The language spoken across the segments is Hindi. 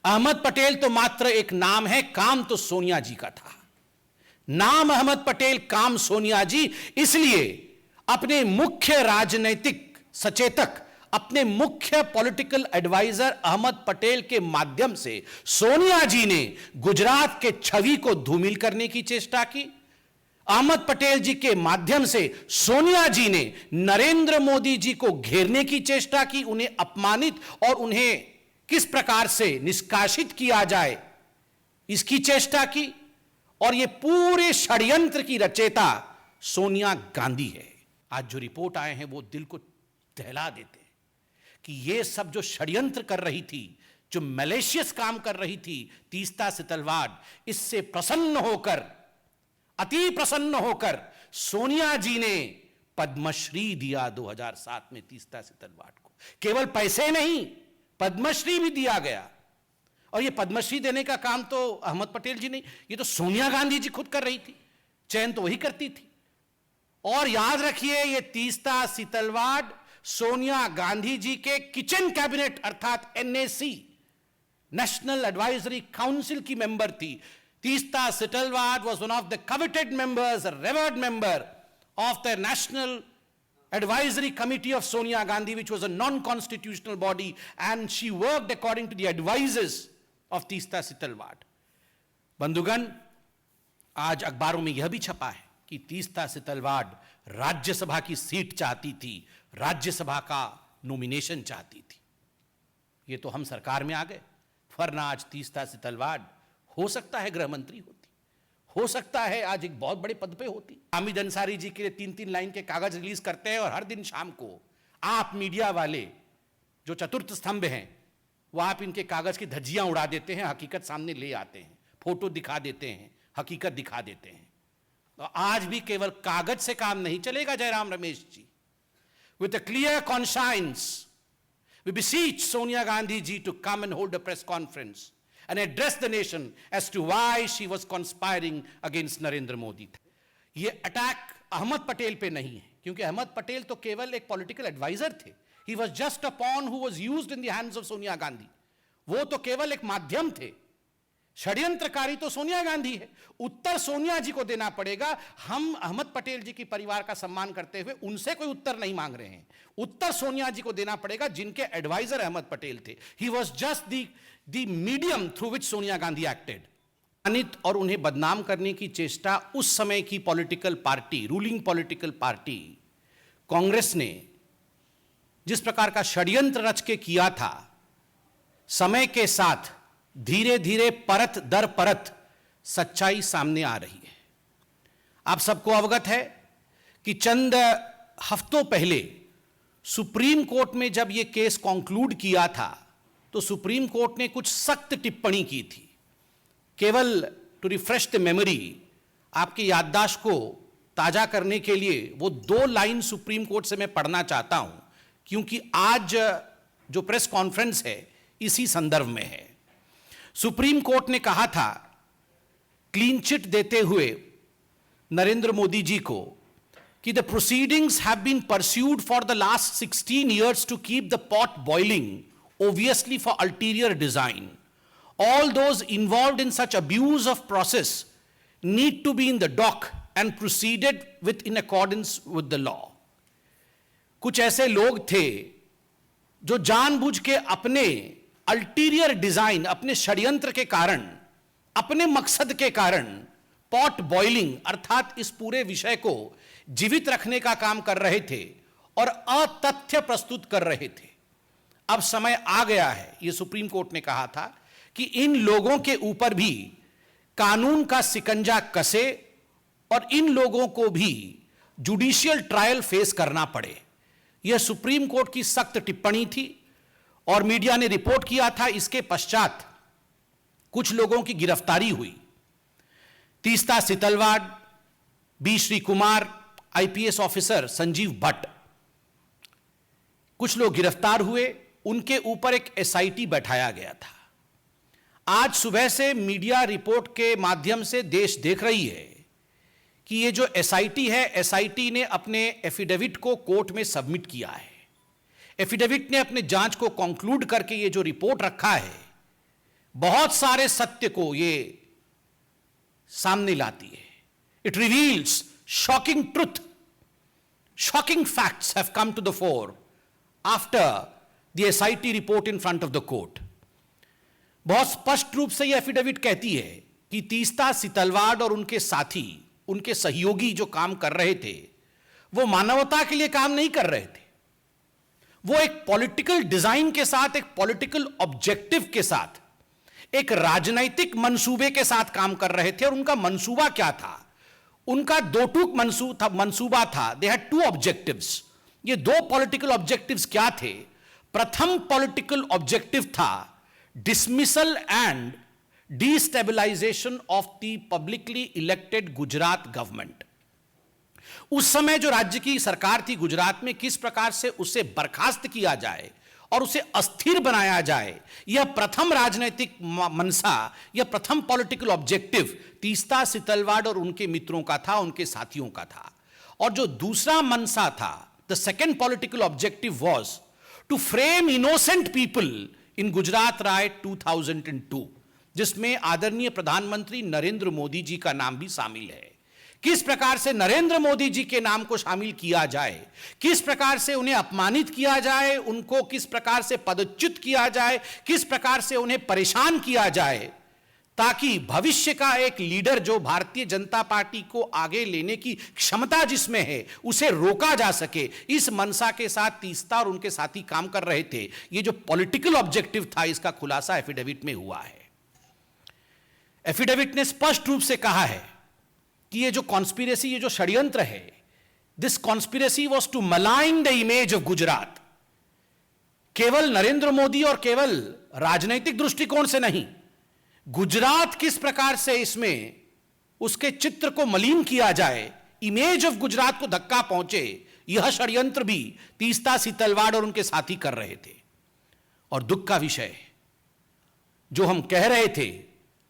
अहमद पटेल तो मात्र एक नाम है, काम तो सोनिया जी का था। नाम अहमद पटेल, काम सोनिया जी, इसलिए अपने मुख्य राजनीतिक सचेतक, अपने मुख्य पॉलिटिकल एडवाइजर अहमद पटेल के माध्यम से सोनिया जी ने गुजरात के छवि को धूमिल करने की चेष्टा की। अहमद पटेल जी के माध्यम से सोनिया जी ने नरेंद्र मोदी जी को घेरने की चेष्टा की, उन्हें अपमानित और उन्हें किस प्रकार से निष्कासित किया जाए इसकी चेष्टा की। और यह पूरे षड्यंत्र की रचयिता सोनिया गांधी है। आज जो रिपोर्ट आए हैं वो दिल को दहला देते हैं कि यह सब जो षड्यंत्र कर रही थी, जो मैलिशियस काम कर रही थी तीस्ता सितलवाड़, इससे प्रसन्न होकर, अति प्रसन्न होकर सोनिया जी ने पद्मश्री दिया 2007 में तीस्ता सितलवाड़ को। केवल पैसे नहीं, पद्मश्री भी दिया गया। और ये पद्मश्री देने का काम तो अहमद पटेल जी नहीं, ये तो सोनिया गांधी जी खुद कर रही थी, चयन तो वही करती थी। और याद रखिए, ये तीस्ता सितलवाड़ सोनिया गांधी जी के किचन कैबिनेट अर्थात एनएसी, नेशनल एडवाइजरी काउंसिल की मेंबर थी। Teesta Setalvad was one of the coveted members, a revered member of the National Advisory Committee of Sonia Gandhi, which was a non-constitutional body, and she worked according to the advices of Teesta Setalvad. बंधुगण, आज अखबारों में यह भी छपा है कि तीस्ता सितलवाड़ राज्यसभा की सीट चाहती थी, राज्यसभा का नॉमिनेशन चाहती थी। ये तो हम सरकार में आ गए, वरना आज तीस्ता सितलवाड़ हो सकता है गृह मंत्री होती, हो सकता है आज एक बहुत बड़े पद पे होती। हामिद अंसारी जी के लिए 3-3 लाइन के कागज रिलीज करते हैं और हर दिन शाम को आप मीडिया वाले जो चतुर्थ स्तंभ हैं वो आप इनके कागज की धज्जियां उड़ा देते हैं, हकीकत सामने ले आते हैं, फोटो दिखा देते हैं, हकीकत दिखा देते हैं। तो आज भी केवल कागज से काम नहीं चलेगा Jairam Ramesh ji. With a clear conscience we beseech Sonia Gandhi ji to come and hold a press conference and address the nation as to why she was conspiring against Narendra Modi. ये अटैक अहमद पटेल पे नहीं है, क्योंकि अहमद पटेल तो केवल एक पॉलिटिकल एडवाइजर थे। He was just a pawn who was used in the hands of Sonia Gandhi. वो तो केवल एक माध्यम थे। षड्यंत्रकारी तो सोनिया गांधी है। उत्तर सोनिया जी को देना पड़ेगा। हम अहमद पटेल जी की परिवार का सम्मान करते हुए उनसे कोई उत्तर नहीं मांग रहे हैं। उत्तर सोनिया जी को देना पड़ेगा, जिनके एडवाइजर अहमद पटेल थे। He was just the medium through which Sonia Gandhi acted. Anit और उन्हें बदनाम करने की चेष्टा उस समय की political party, ruling political party Congress ने जिस प्रकार का षड्यंत्र रच के किया था, समय के साथ धीरे धीरे परत दर परत सच्चाई सामने आ रही है। आप सबको अवगत है कि चंद हफ्तों पहले सुप्रीम कोर्ट में जब यह केस कॉन्क्लूड किया था तो सुप्रीम कोर्ट ने कुछ सख्त टिप्पणी की थी। केवल टू रिफ्रेश द मेमोरी, आपकी याददाश्त को ताजा करने के लिए वो 2 लाइन सुप्रीम कोर्ट से मैं पढ़ना चाहता हूं, क्योंकि आज जो प्रेस कॉन्फ्रेंस है इसी संदर्भ में है। सुप्रीम कोर्ट ने कहा था, क्लीन चिट देते हुए नरेंद्र मोदी जी को, कि the proceedings have been pursued for the last 16 years to keep the pot boiling, obviously for ulterior design. All those involved in such abuse of process need to be in the dock and proceeded with in accordance with the law. कुछ ऐसे लोग थे जो जानबूझ के अपने अल्टीरियर डिजाइन, अपने षड्यंत्र के कारण, अपने मकसद के कारण पॉट बॉइलिंग अर्थात इस पूरे विषय को जीवित रखने का काम कर रहे थे और अतथ्य प्रस्तुत कर रहे थे। अब समय आ गया है, यह सुप्रीम कोर्ट ने कहा था, कि इन लोगों के ऊपर भी कानून का सिकंजा कसे और इन लोगों को भी जुडिशियल ट्रायल फेस करना पड़े। यह सुप्रीम कोर्ट की सख्त टिप्पणी थी और मीडिया ने रिपोर्ट किया था। इसके पश्चात कुछ लोगों की गिरफ्तारी हुई। Teesta Setalvad, B Sreekumar, IPS officer Sanjiv Bhatt, कुछ लोग गिरफ्तार हुए। उनके ऊपर एक एसआईटी बैठाया गया था। आज सुबह से मीडिया रिपोर्ट के माध्यम से देश देख रही है कि ये जो एसआईटी है, एसआईटी ने अपने एफिडेविट को कोर्ट में सबमिट किया है। एफिडेविट ने अपने जांच को कंक्लूड करके ये जो रिपोर्ट रखा है बहुत सारे सत्य को ये सामने लाती है। It reveals shocking truth, shocking facts have come to the fore after the SIT report in front of the court. बहुत स्पष्ट रूप से यह एफिडेविट कहती है कि तीस्ता सितलवाड़ और उनके साथी, उनके सहयोगी जो काम कर रहे थे, वो मानवता के लिए काम नहीं कर रहे थे। वो एक पॉलिटिकल डिजाइन के साथ, एक पॉलिटिकल ऑब्जेक्टिव के साथ, एक राजनैतिक मंसूबे के साथ काम कर रहे थे। और उनका मंसूबा क्या था? उनका दो टूक मंसूबा था। They had to objectives. ये दो पॉलिटिकल ऑब्जेक्टिव्स क्या थे? प्रथम पॉलिटिकल ऑब्जेक्टिव था dismissal and destabilisation of the publicly elected Gujarat government. उस समय जो राज्य की सरकार थी गुजरात में, किस प्रकार से उसे बर्खास्त किया जाए और उसे अस्थिर बनाया जाए, यह प्रथम राजनीतिक मनसा, यह प्रथम पॉलिटिकल ऑब्जेक्टिव तीस्ता सितलवाड़ और उनके मित्रों का था, उनके साथियों का था। और जो दूसरा मनसा था, the second political objective was to frame innocent people in Gujarat right 2002, जिसमें आदरणीय प्रधानमंत्री नरेंद्र मोदी जी का नाम भी शामिल है। किस प्रकार से नरेंद्र मोदी जी के नाम को शामिल किया जाए, किस प्रकार से उन्हें अपमानित किया जाए, उनको किस प्रकार से पदच्युत किया जाए, किस प्रकार से उन्हें परेशान किया जाए, ताकि भविष्य का एक लीडर जो भारतीय जनता पार्टी को आगे लेने की क्षमता जिसमें है, उसे रोका जा सके। इस मनसा के साथ तीस्ता और उनके साथी काम कर रहे थे। ये जो पॉलिटिकल ऑब्जेक्टिव था, इसका खुलासा एफिडेविट में हुआ है। एफिडेविट ने स्पष्ट रूप से कहा है कि ये जो कॉन्स्पिरेसी, ये जो षड्यंत्र है, this conspiracy was to malign the image of Gujarat. केवल नरेंद्र मोदी और केवल राजनैतिक दृष्टिकोण से नहीं, गुजरात किस प्रकार से इसमें उसके चित्र को मलिन किया जाए, इमेज ऑफ गुजरात को धक्का पहुंचे, यह षड्यंत्र भी तीस्ता सितलवाड़ और उनके साथी कर रहे थे। और दुख का विषय, जो हम कह रहे थे,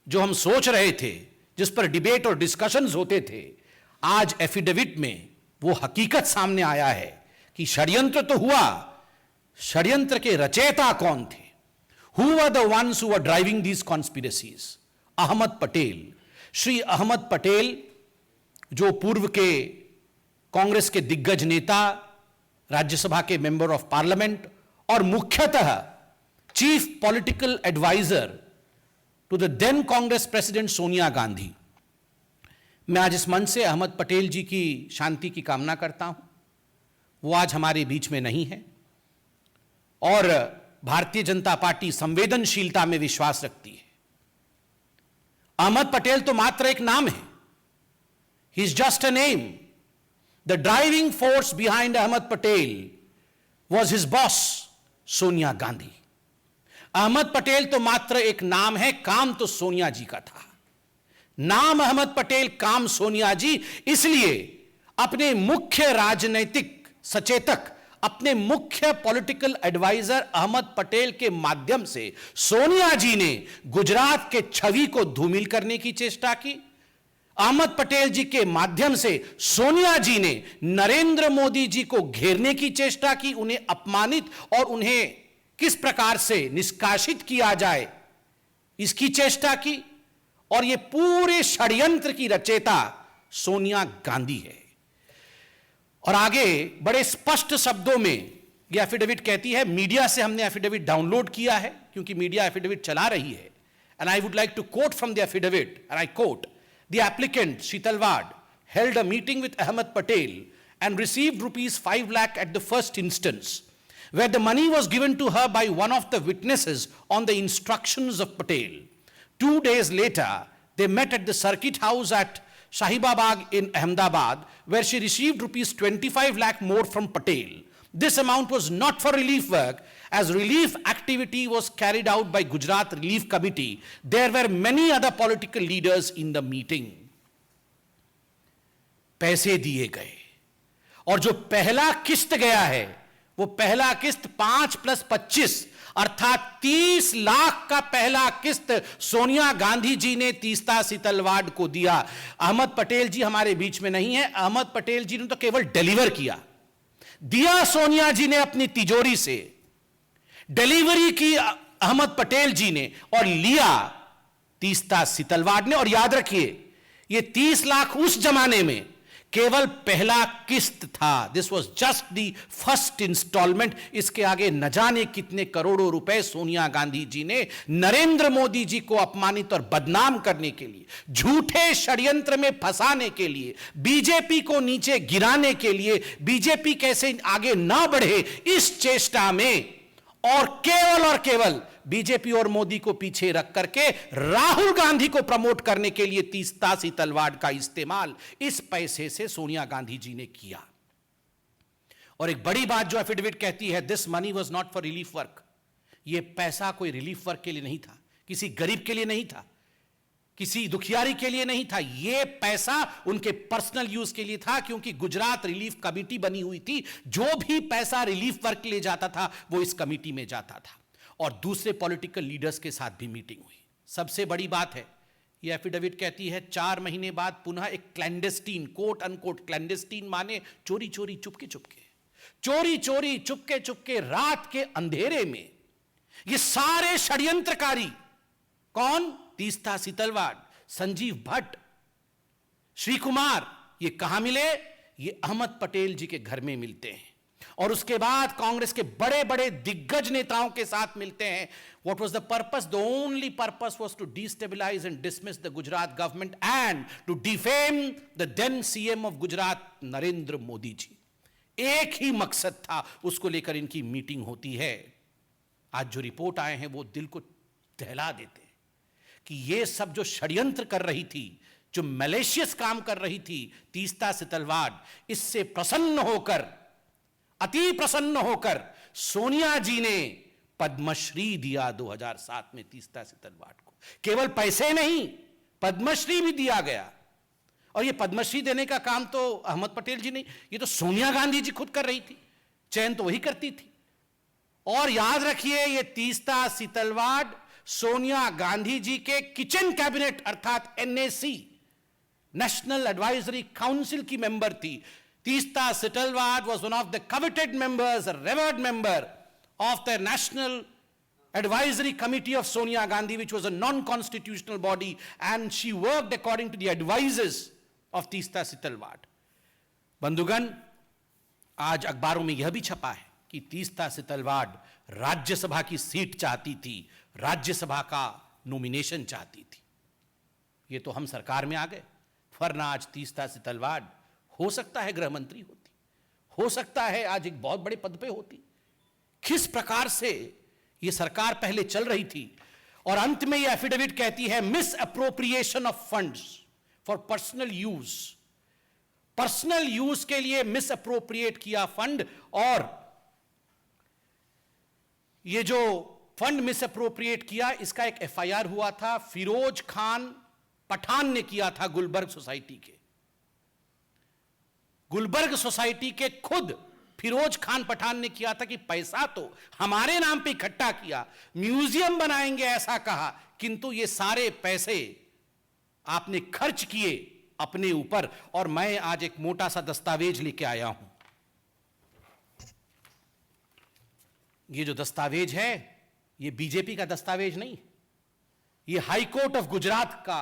जो हम सोच रहे थे, जिस पर डिबेट और डिस्कशंस होते थे, आज एफिडेविट में वो हकीकत सामने आया है कि षड्यंत्र तो हुआ, षड्यंत्र के रचयिता कौन थे? Who were the ones who were driving these conspiracies? Ahmad Patel, Shri Ahmad Patel, जो पूर्व के कांग्रेस के दिग्गज नेता, राज्यसभा के मेंबर ऑफ पार्लियामेंट और मुख्यतः chief political adviser to the then Congress president Sonia Gandhi. मैं आज इस मंच से अहमद पटेल जी की शांति की कामना करता हूं। वो आज हमारे बीच में नहीं है और भारतीय जनता पार्टी संवेदनशीलता में विश्वास रखती है। अहमद पटेल तो मात्र एक नाम है, he is just a name. The driving force behind Ahmed Patel was his boss Sonia Gandhi. Ahmed Patel तो मात्र एक नाम है, काम तो सोनिया जी का था। नाम अहमद पटेल, काम सोनिया जी, इसलिए अपने मुख्य राजनैतिक सचेतक, अपने मुख्य पॉलिटिकल एडवाइजर अहमद पटेल के माध्यम से सोनिया जी ने गुजरात के छवि को धूमिल करने की चेष्टा की। अहमद पटेल जी के माध्यम से सोनिया जी ने नरेंद्र मोदी जी को घेरने की चेष्टा की, उन्हें अपमानित और उन्हें किस प्रकार से निष्कासित किया जाए, इसकी चेष्टा की। और यह पूरे षड्यंत्र की रचयिता सोनिया गांधी है। और आगे बड़े स्पष्ट शब्दों में यह एफिडेविट कहती है, मीडिया से हमने एफिडेविट डाउनलोड किया है क्योंकि मीडिया एफिडेविट चला रही है। And I would like to quote from the affidavit, and I quote, the applicant Sitalwad held a meeting with Ahmed Patel and received rupees 5 lakh at the first instance, where the money was given to her by one of the witnesses on the instructions of Patel. 2 days later, they met at the circuit house at Shahibabad in Ahmedabad, where she received rupees 25 lakh more from Patel. This amount was not for relief work, as relief activity was carried out by Gujarat Relief Committee. There were many other political leaders in the meeting. पैसे दिए गए और जो पहला किस्त गया है, वो पहला किस्त 5 + 25 अर्थात 30 लाख का पहला किस्त सोनिया गांधी जी ने तीस्ता सितलवाड़ को दिया। अहमद पटेल जी हमारे बीच में नहीं है, अहमद पटेल जी ने तो केवल डिलीवर किया, दिया सोनिया जी ने अपनी तिजोरी से। डिलीवरी की अहमद पटेल जी ने और लिया तीस्ता सितलवाड ने। और याद रखिए, ये 30 लाख उस जमाने में केवल पहला किस्त था। This was just the first instalment. इसके आगे न जाने कितने करोड़ों रुपए सोनिया गांधी जी ने नरेंद्र मोदी जी को अपमानित और बदनाम करने के लिए, झूठे षड्यंत्र में फंसाने के लिए, बीजेपी को नीचे गिराने के लिए, बीजेपी कैसे आगे ना बढ़े इस चेष्टा में, और केवल बीजेपी और मोदी को पीछे रख करके राहुल गांधी को प्रमोट करने के लिए तीस्ता सितलवाड का इस्तेमाल इस पैसे से सोनिया गांधी जी ने किया। और एक बड़ी बात जो एफिडेविट कहती है, this money was not for relief work. यह पैसा कोई रिलीफ वर्क के लिए नहीं था, किसी गरीब के लिए नहीं था, किसी दुखियारी के लिए नहीं था। यह पैसा उनके पर्सनल यूज के लिए था, क्योंकि गुजरात रिलीफ कमेटी बनी हुई थी। जो भी पैसा रिलीफ वर्क के लिए जाता था वो इस कमेटी में जाता था। और दूसरे पॉलिटिकल लीडर्स के साथ भी मीटिंग हुई। सबसे बड़ी बात है, यह एफिडेविट कहती है 4 महीने बाद पुनः एक क्लैंडेस्टीन, कोट अनकोट क्लैंडेस्टीन माने चोरी चोरी चुपके चुपके, चोरी चोरी चुपके चुपके रात के अंधेरे में ये सारे षड्यंत्रकारी, कौन? तीस्ता सितलवाड, संजीव भट्ट, श्री कुमार, ये कहां मिले? ये अहमद पटेल जी के घर में मिलते हैं। और उसके बाद कांग्रेस के बड़े बड़े दिग्गज नेताओं के साथ मिलते हैं। What was the purpose? The only purpose was to destabilize and dismiss the Gujarat government and to defame the then CM of Gujarat, Narendra Modi ji. एक ही मकसद था, उसको लेकर इनकी मीटिंग होती है। आज जो रिपोर्ट आए हैं वो दिल को दहला देते हैं कि ये सब जो षड्यंत्र कर रही थी, जो मैलिशियस काम कर रही थी तीस्ता सितलवाड, इससे प्रसन्न होकर, अति प्रसन्न होकर सोनिया जी ने पद्मश्री दिया 2007 में तीस्ता सितलवाड को। केवल पैसे नहीं, पद्मश्री भी दिया गया। और ये पद्मश्री देने का काम तो अहमद पटेल जी नहीं, ये तो सोनिया गांधी जी खुद कर रही थी, चयन तो वही करती थी। और याद रखिए, ये तीस्ता सितलवाड सोनिया गांधी जी के किचन कैबिनेट अर्थात NAC, नेशनल एडवाइजरी काउंसिल की मेंबर थी। Teesta Sitalwad was one of the coveted members, a revered member of the National Advisory Committee of Sonia Gandhi, which was a non-constitutional body, and she worked according to the advices of Teesta Sitalwad. बंधुगण, आज अखबारों में यह भी छपा है कि तीस्ता सितलवाड राज्यसभा की सीट चाहती थी, राज्यसभा का नॉमिनेशन चाहती थी। ये तो हम सरकार में आ गए, वरना आज तीस्ता सितलवाड हो सकता है गृह मंत्री होती, हो सकता है आज एक बहुत बड़े पद पे होती। किस प्रकार से यह सरकार पहले चल रही थी। और अंत में यह एफिडेविट कहती है, miss appropriation of funds for personal use, personal use के लिए मिस अप्रोप्रिएट किया फंड। और यह जो फंड मिस अप्रोप्रिएट किया, इसका एक FIR हुआ था, फिरोज खान पठान ने किया था गुलबर्ग सोसाइटी के। गुलबर्ग सोसाइटी के खुद फिरोज खान पठान ने किया था कि पैसा तो हमारे नाम पे इकट्ठा किया, म्यूजियम बनाएंगे ऐसा कहा, किंतु ये सारे पैसे आपने खर्च किए अपने ऊपर। और मैं आज एक मोटा सा दस्तावेज लेके आया हूं। ये जो दस्तावेज है, ये बीजेपी का दस्तावेज नहीं, ये हाई कोर्ट ऑफ गुजरात का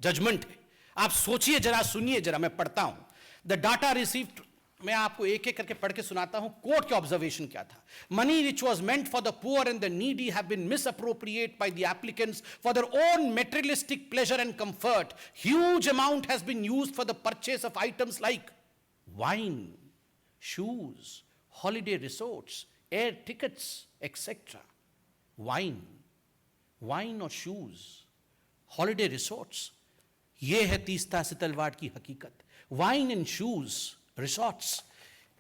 जजमेंट है। आप सोचिए जरा, सुनिए जरा, मैं पढ़ता हूं। द डाटा रिसीव्ड, मैं आपको एक एक करके पढ़ के सुनाता हूं कोर्ट के ऑब्जर्वेशन क्या था। Money which was meant for the poor and the needy have been misappropriate by the applicants for their own materialistic pleasure and comfort. Huge amount has been used for the purchase of items like wine, shoes, holiday resorts, air tickets etcetera. Wine और शूज, हॉलिडे रिसोर्ट्स, ये है तीस्ता सितलवाड की हकीकत। वाइन एंड शूज, रिसोर्ट्स,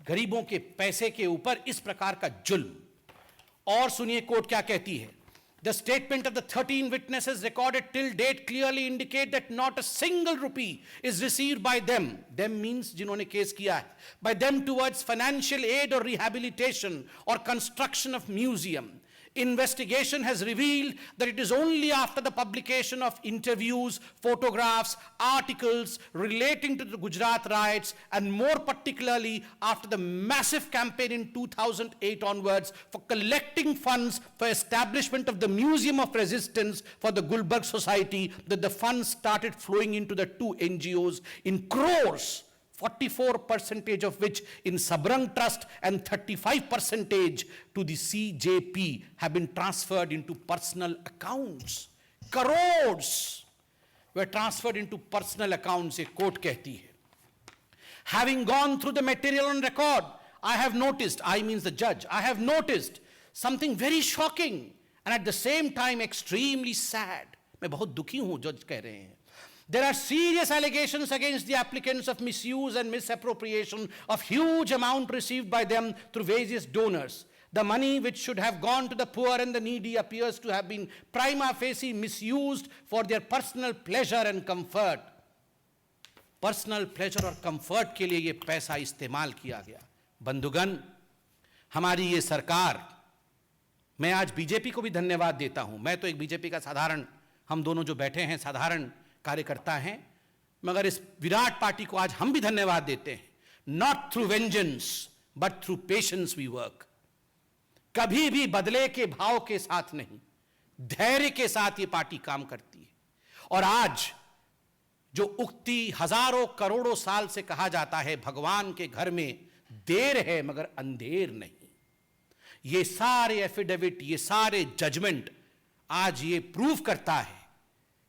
गरीबों के पैसे के ऊपर इस प्रकार का जुल्म। और सुनिए कोर्ट क्या कहती है। The statement of the 13 witnesses recorded till date clearly indicate that not a single rupee is received by them, them means जिन्होंने केस किया है, by them towards financial aid और रिहैबिलिटेशन और construction of museum, Investigation has revealed that it is only after the publication of interviews, photographs, articles relating to the Gujarat riots, and more particularly after the massive campaign in 2008 onwards for collecting funds for establishment of the Museum of Resistance for the Gulbarga Society, that the funds started flowing into the two NGOs in crores. 44% of which in Sabrang Trust and 35% to the CJP have been transferred into personal accounts. Crores were transferred into personal accounts, a court कहती है. Having gone through the material on record, I have noticed, I means the judge, I have noticed something very shocking and at the same time extremely sad. मैं बहुत दुखी हूं, जज कह रहे हैं. There are serious allegations against the applicants of misuse and misappropriation of huge amount received by them through various donors. The money which should have gone to the poor and the needy appears to have been prima facie misused for their personal pleasure and comfort. Personal pleasure और comfort के लिए ये पैसा इस्तेमाल किया गया. बंधुगण, हमारी ये सरकार, मैं आज बीजेपी को भी धन्यवाद देता हूं. मैं तो एक बीजेपी का साधारण, हम दोनों जो बैठे हैं साधारण कार्यकर्ता हैं, मगर इस विराट पार्टी को आज हम भी धन्यवाद देते हैं. Not through vengeance but through patience we work. कभी भी बदले के भाव के साथ नहीं, धैर्य के साथ ये पार्टी काम करती है. और आज जो उक्ति हजारों करोड़ों साल से कहा जाता है, भगवान के घर में देर है मगर अंधेर नहीं, ये सारे एफिडेविट, ये सारे जजमेंट आज ये प्रूव करता है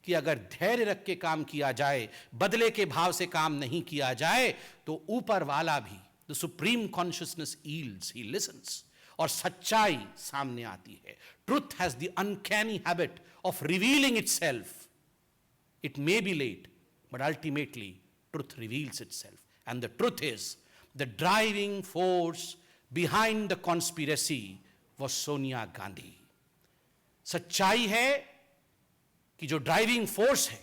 कि अगर धैर्य रख के काम किया जाए, बदले के भाव से काम नहीं किया जाए, तो ऊपर वाला भी, the supreme consciousness yields, he listens, और सच्चाई सामने आती है. Truth has the uncanny habit of revealing itself. It may be late but ultimately truth reveals itself. And the truth is the driving force behind the conspiracy was Sonia Gandhi. सच्चाई है कि जो ड्राइविंग फोर्स है,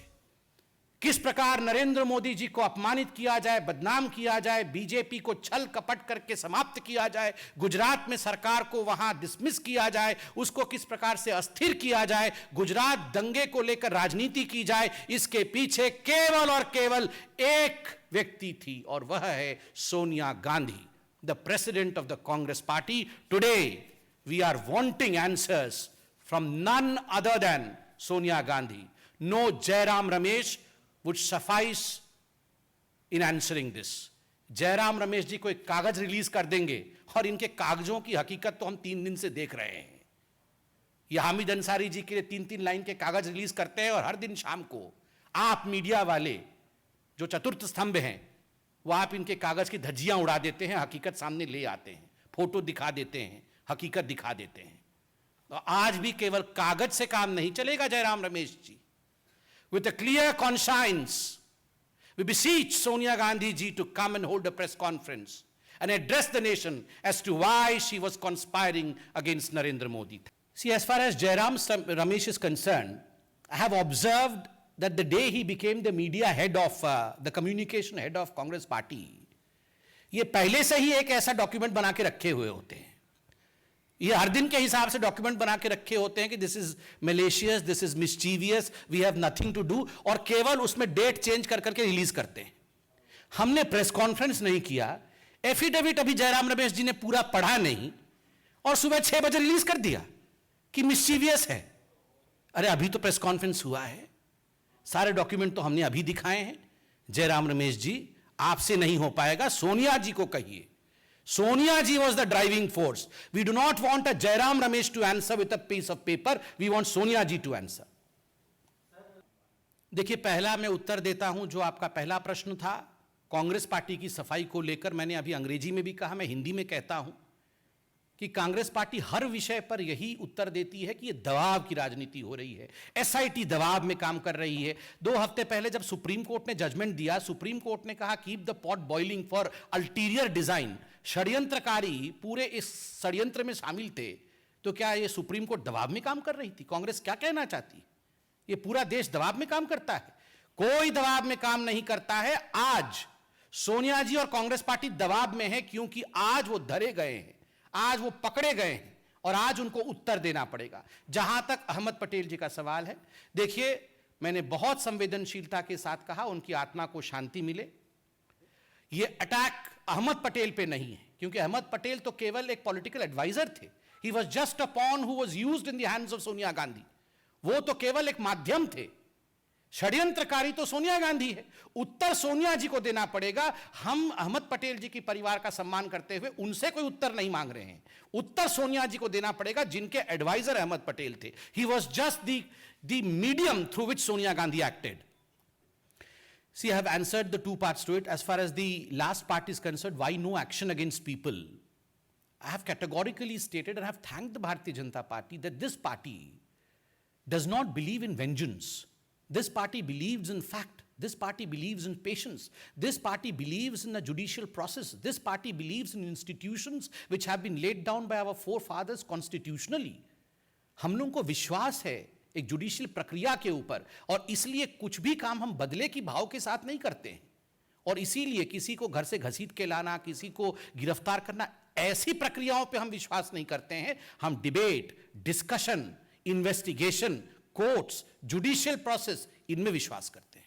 किस प्रकार नरेंद्र मोदी जी को अपमानित किया जाए, बदनाम किया जाए, बीजेपी को छल कपट करके समाप्त किया जाए, गुजरात में सरकार को वहां डिसमिस किया जाए, उसको किस प्रकार से अस्थिर किया जाए, गुजरात दंगे को लेकर राजनीति की जाए, इसके पीछे केवल और केवल एक व्यक्ति थी और वह है Sonia Gandhi, the president of the Congress party. Today we are wanting answers from none other than Sonia Gandhi. No Jairam Ramesh would suffice in answering this. Jairam Ramesh ji को एक कागज रिलीज कर देंगे और इनके कागजों की हकीकत तो हम 3 दिन से देख रहे हैं. ये हामिद अंसारी जी के लिए 3-3 लाइन के कागज रिलीज करते हैं और हर दिन शाम को आप मीडिया वाले जो चतुर्थ स्तंभ हैं, वो आप इनके कागज की धज्जियां उड़ा देते हैं, हकीकत सामने ले आते हैं, फोटो दिखा देते हैं, हकीकत दिखा देते हैं. तो आज भी केवल कागज से काम नहीं चलेगा Jairam Ramesh ji. With a clear conscience we beseech Sonia Gandhi ji to come and hold a press conference and address the nation as to why she was conspiring against Narendra Modi. See, as far as Jairam Ramesh is concerned, I have observed that the day he became the media head of the communication head of Congress party, ये पहले से ही एक ऐसा डॉक्यूमेंट बना के रखे हुए होते हैं. ये हर दिन के हिसाब से डॉक्यूमेंट बना के रखे होते हैं कि this is malicious, this is mischievous, we have nothing to do, और केवल उसमें डेट चेंज कर करके रिलीज करते हैं. हमने प्रेस कॉन्फ्रेंस नहीं किया, एफिडेविट अभी जयराम रमेश जी ने पूरा पढ़ा नहीं और सुबह 6 बजे रिलीज कर दिया कि मिस्चीवियस है. अरे अभी तो प्रेस कॉन्फ्रेंस हुआ है, सारे डॉक्यूमेंट तो हमने अभी दिखाए हैं. जयराम रमेश जी, आपसे नहीं हो पाएगा, सोनिया जी को कहिए. Sonia ji was the driving force. We do not want a Jairam Ramesh to answer with a piece of paper. We want Sonia ji to answer. देखिए, पहला मैं उत्तर देता हूं जो आपका पहला प्रश्न था कांग्रेस पार्टी की सफाई को लेकर. मैंने अभी अंग्रेजी में भी कहा, मैं हिंदी में कहता हूं कि कांग्रेस पार्टी हर विषय पर यही उत्तर देती है कि यह दबाव की राजनीति हो रही है, एसआईटी दबाव में काम कर रही है. 2 हफ्ते पहले जब सुप्रीम कोर्ट ने जजमेंट दिया, सुप्रीम कोर्ट ने कहा keep the pot boiling for ulterior design. षड्यंत्रकारी पूरे इस षड्यंत्र में शामिल थे, तो क्या ये सुप्रीम कोर्ट दबाव में काम कर रही थी? कांग्रेस क्या कहना चाहती? ये पूरा देश दबाव में काम करता है? कोई दबाव में काम नहीं करता है. आज सोनिया जी और कांग्रेस पार्टी दबाव में है क्योंकि आज वो धरे गए हैं, आज वो पकड़े गए हैं और आज उनको उत्तर देना पड़ेगा। जहां तक अहमद पटेल जी का सवाल है, देखिए मैंने बहुत संवेदनशीलता के साथ कहा उनकी आत्मा को शांति मिले। यह अटैक अहमद पटेल पे नहीं है, क्योंकि अहमद पटेल तो केवल एक पॉलिटिकल एडवाइजर थे। He was just a pawn who was used in the hands of Sonia Gandhi. वो तो केवल एक माध्यम थे, षड्यंत्रकारी तो सोनिया गांधी है। उत्तर सोनिया जी को देना पड़ेगा। हम अहमद पटेल जी की परिवार का सम्मान करते हुए उनसे कोई उत्तर नहीं मांग रहे हैं, उत्तर सोनिया जी को देना पड़ेगा, जिनके एडवाइजर अहमद पटेल थे। He was just the medium through which Sonia Gandhi acted. See, I have answered the two parts to it. As far as the last part is concerned, why no action against people? I have categorically stated and I have thanked the Bharatiya Janata Party that this party does not believe in vengeance. This party believes in fact. This party believes in patience. This party believes in a judicial process. This party believes in institutions which have been laid down by our forefathers constitutionally. हम लोगों को विश्वास है एक जुडिशियल प्रक्रिया के ऊपर, और इसलिए कुछ भी काम हम बदले की भाव के साथ नहीं करते हैं। और इसीलिए किसी को घर से घसीट के लाना, किसी को गिरफ्तार करना, ऐसी प्रक्रियाओं पे हम विश्वास नहीं करते हैं। हम debate, discussion, investigation, courts, judicial process, इनमें विश्वास करते हैं।